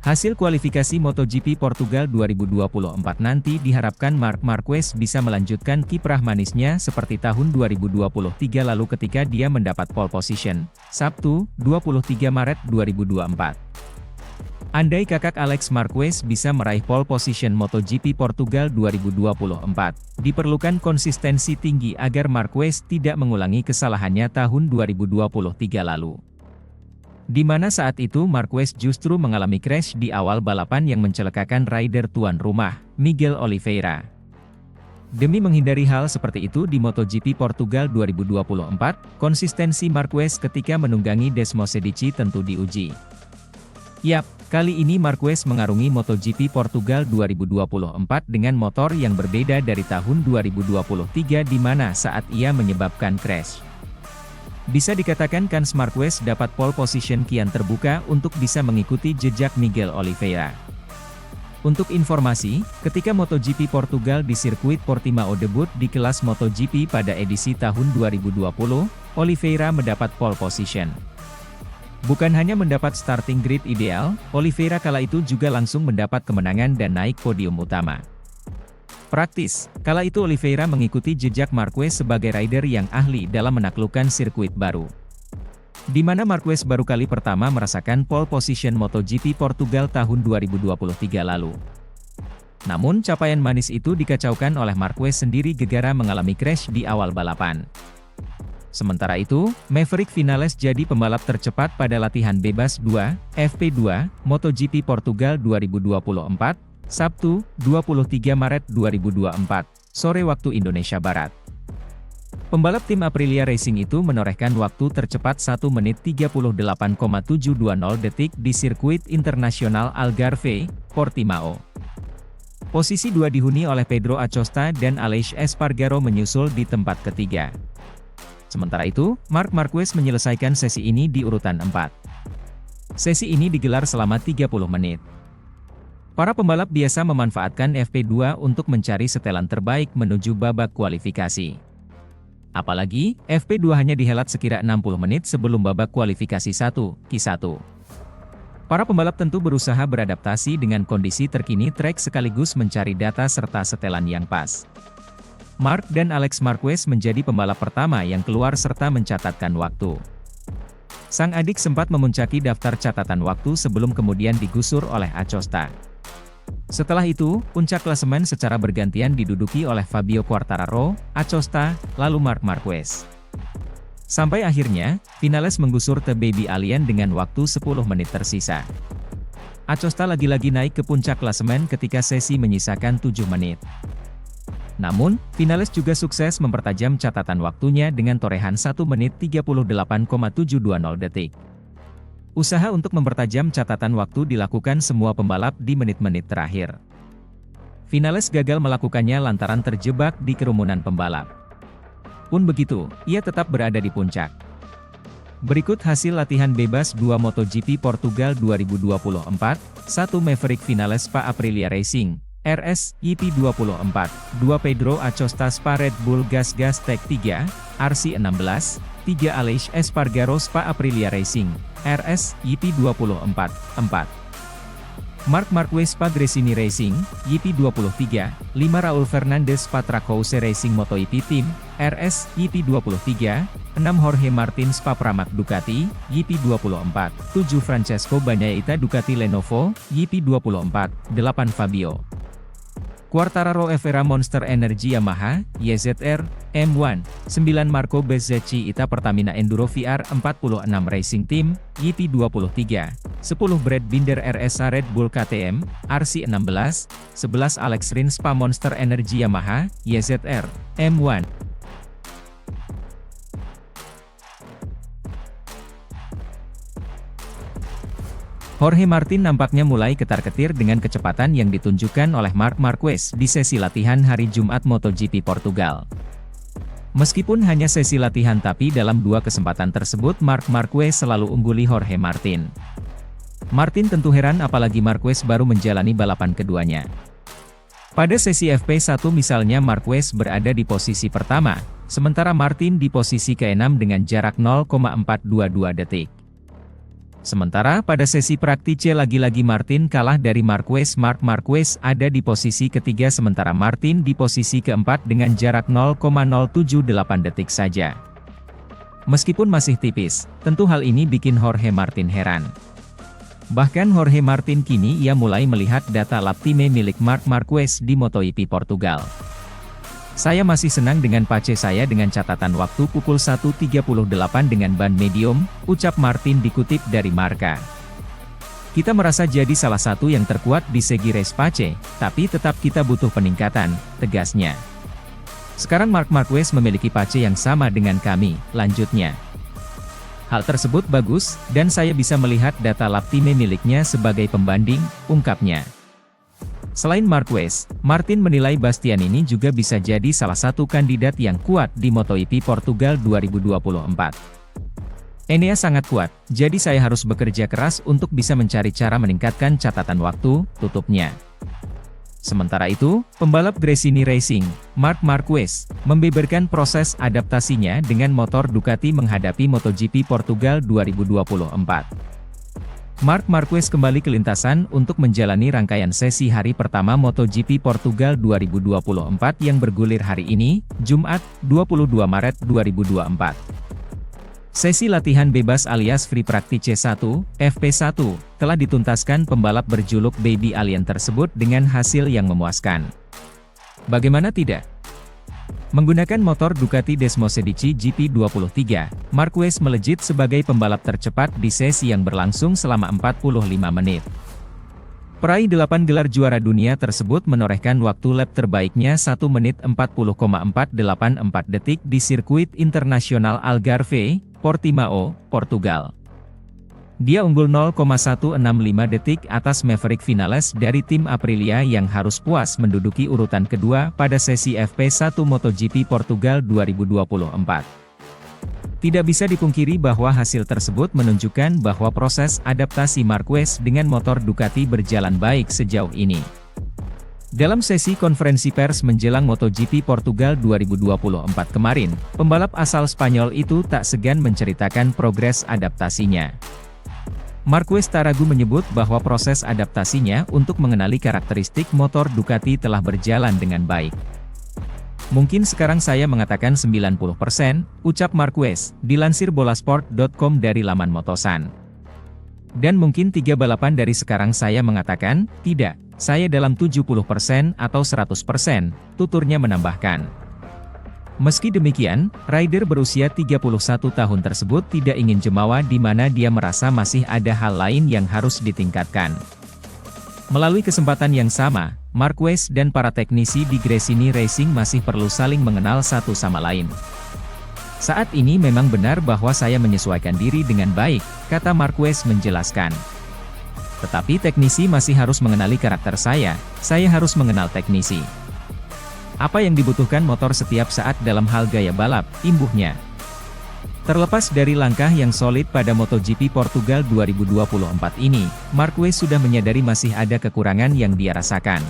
Hasil kualifikasi MotoGP Portugal 2024 nanti diharapkan Marc Marquez bisa melanjutkan kiprah manisnya seperti tahun 2023 lalu ketika dia mendapat pole position, Sabtu, 23 Maret 2024. Andai kakak Alex Marquez bisa meraih pole position MotoGP Portugal 2024, diperlukan konsistensi tinggi agar Marquez tidak mengulangi kesalahannya tahun 2023 lalu. Di mana saat itu Marquez justru mengalami crash di awal balapan yang mencelakakan rider tuan rumah, Miguel Oliveira. Demi menghindari hal seperti itu di MotoGP Portugal 2024, konsistensi Marquez ketika menunggangi Desmosedici tentu diuji. Yap, kali ini Marquez mengarungi MotoGP Portugal 2024 dengan motor yang berbeda dari tahun 2023 di mana saat ia menyebabkan crash. Bisa dikatakan kans Marquez dapat pole position kian terbuka untuk bisa mengikuti jejak Miguel Oliveira. Untuk informasi, ketika MotoGP Portugal di sirkuit Portimao debut di kelas MotoGP pada edisi tahun 2020, Oliveira mendapat pole position. Bukan hanya mendapat starting grid ideal, Oliveira kala itu juga langsung mendapat kemenangan dan naik podium utama. Praktis, kala itu Oliveira mengikuti jejak Marquez sebagai rider yang ahli dalam menaklukkan sirkuit baru. Di mana Marquez baru kali pertama merasakan pole position MotoGP Portugal tahun 2023 lalu. Namun capaian manis itu dikacaukan oleh Marquez sendiri gegara mengalami crash di awal balapan. Sementara itu, Maverick Vinales jadi pembalap tercepat pada latihan bebas 2, FP2, MotoGP Portugal 2024, Sabtu, 23 Maret 2024, sore waktu Indonesia Barat. Pembalap tim Aprilia Racing itu menorehkan waktu tercepat 1 menit 38,720 detik di sirkuit internasional Algarve, Portimao. Posisi 2 dihuni oleh Pedro Acosta dan Aleix Espargaro menyusul di tempat ketiga. Sementara itu, Marc Marquez menyelesaikan sesi ini di urutan 4. Sesi ini digelar selama 30 menit. Para pembalap biasa memanfaatkan FP2 untuk mencari setelan terbaik menuju babak kualifikasi. Apalagi, FP2 hanya dihelat sekira 60 menit sebelum babak kualifikasi 1, Q1. Para pembalap tentu berusaha beradaptasi dengan kondisi terkini trek sekaligus mencari data serta setelan yang pas. Marc dan Alex Marquez menjadi pembalap pertama yang keluar serta mencatatkan waktu. Sang adik sempat memuncaki daftar catatan waktu sebelum kemudian digusur oleh Acosta. Setelah itu, puncak klasemen secara bergantian diduduki oleh Fabio Quartararo, Acosta, lalu Marc Marquez. Sampai akhirnya, Vinales menggusur The Baby Alien dengan waktu 10 menit tersisa. Acosta lagi-lagi naik ke puncak klasemen ketika sesi menyisakan 7 menit. Namun, Vinales juga sukses mempertajam catatan waktunya dengan torehan 1 menit 38,720 detik. Usaha untuk mempertajam catatan waktu dilakukan semua pembalap di menit-menit terakhir. Vinales gagal melakukannya lantaran terjebak di kerumunan pembalap. Pun begitu, ia tetap berada di puncak. Berikut hasil latihan bebas 2 MotoGP Portugal 2024, 1 Maverick Vinales Spa Aprilia Racing, RS, IP24, 2 Pedro Acosta Spa Red Bull Gas Gas Tech 3, RC16, 3 Aleix Espargaro Spa Aprilia Racing, RS, IP24, 4. Marc Marquez Spa Gresini Racing, IP23, 5 Raul Fernandez Spa Trackhouse Racing MotoGP Team, RS, IP23, 6 Jorge Martin Spa Pramac Ducati, IP24, 7 Francesco Bagnaia Ducati Lenovo, IP24, 8 Fabio Quartararo Evera Monster Energy Yamaha, YZR, M1, 9 Marco Bezzecchi Ita Pertamina Enduro VR 46 Racing Team, YP23, 10 Brad Binder RSA Red Bull KTM, RC16, 11 Alex Rins Spa Monster Energy Yamaha, YZR, M1. Jorge Martin nampaknya mulai ketar-ketir dengan kecepatan yang ditunjukkan oleh Marc Marquez di sesi latihan hari Jumat MotoGP Portugal. Meskipun hanya sesi latihan tapi dalam 2 kesempatan tersebut Marc Marquez selalu ungguli Jorge Martin. Martin tentu heran apalagi Marquez baru menjalani balapan keduanya. Pada sesi FP1 misalnya Marquez berada di posisi pertama, sementara Martin di posisi ke-6 dengan jarak 0,422 detik. Sementara pada sesi praktice lagi-lagi Martin kalah dari Marquez. Marc Marquez ada di posisi ketiga sementara Martin di posisi keempat dengan jarak 0,078 detik saja. Meskipun masih tipis, tentu hal ini bikin Jorge Martin heran. Bahkan Jorge Martin kini ia mulai melihat data lap time milik Marc Marquez di MotoGP Portugal. Saya masih senang dengan pace saya dengan catatan waktu pukul 1.38 dengan ban medium, ucap Martin dikutip dari Marca. Kita merasa jadi salah satu yang terkuat di segi race pace, tapi tetap kita butuh peningkatan, tegasnya. Sekarang Marc Marquez memiliki pace yang sama dengan kami, lanjutnya. Hal tersebut bagus, dan saya bisa melihat data lap time miliknya sebagai pembanding, ungkapnya. Selain Marquez, Martin menilai Bastianini juga bisa jadi salah satu kandidat yang kuat di MotoGP Portugal 2024. Enea sangat kuat, jadi saya harus bekerja keras untuk bisa mencari cara meningkatkan catatan waktu, tutupnya. Sementara itu, pembalap Gresini Racing, Marc Marquez, membeberkan proses adaptasinya dengan motor Ducati menghadapi MotoGP Portugal 2024. Marc Marquez kembali ke lintasan untuk menjalani rangkaian sesi hari pertama MotoGP Portugal 2024 yang bergulir hari ini, Jumat, 22 Maret 2024. Sesi latihan bebas alias Free Practice 1, FP1, telah dituntaskan pembalap berjuluk Baby Alien tersebut dengan hasil yang memuaskan. Bagaimana tidak? Menggunakan motor Ducati Desmosedici GP23, Marquez melejit sebagai pembalap tercepat di sesi yang berlangsung selama 45 menit. Peraih 8 gelar juara dunia tersebut menorehkan waktu lap terbaiknya 1 menit 40,484 detik di sirkuit internasional Algarve, Portimao, Portugal. Dia unggul 0,165 detik atas Maverick Vinales dari tim Aprilia yang harus puas menduduki urutan kedua pada sesi FP1 MotoGP Portugal 2024. Tidak bisa dipungkiri bahwa hasil tersebut menunjukkan bahwa proses adaptasi Marquez dengan motor Ducati berjalan baik sejauh ini. Dalam sesi konferensi pers menjelang MotoGP Portugal 2024 kemarin, pembalap asal Spanyol itu tak segan menceritakan progres adaptasinya. Marquez tak ragu menyebut bahwa proses adaptasinya untuk mengenali karakteristik motor Ducati telah berjalan dengan baik. Mungkin sekarang saya mengatakan 90%, ucap Marquez, dilansir bolasport.com dari laman Motosan. Dan mungkin 3 balapan dari sekarang saya mengatakan, tidak, saya dalam 70% atau 100%, tuturnya menambahkan. Meski demikian, rider berusia 31 tahun tersebut tidak ingin jemawa di mana dia merasa masih ada hal lain yang harus ditingkatkan. Melalui kesempatan yang sama, Marquez dan para teknisi di Gresini Racing masih perlu saling mengenal satu sama lain. Saat ini memang benar bahwa saya menyesuaikan diri dengan baik, kata Marquez menjelaskan. Tetapi teknisi masih harus mengenali karakter saya harus mengenal teknisi. Apa yang dibutuhkan motor setiap saat dalam hal gaya balap, imbuhnya. Terlepas dari langkah yang solid pada MotoGP Portugal 2024 ini, Marquez sudah menyadari masih ada kekurangan yang dia rasakan.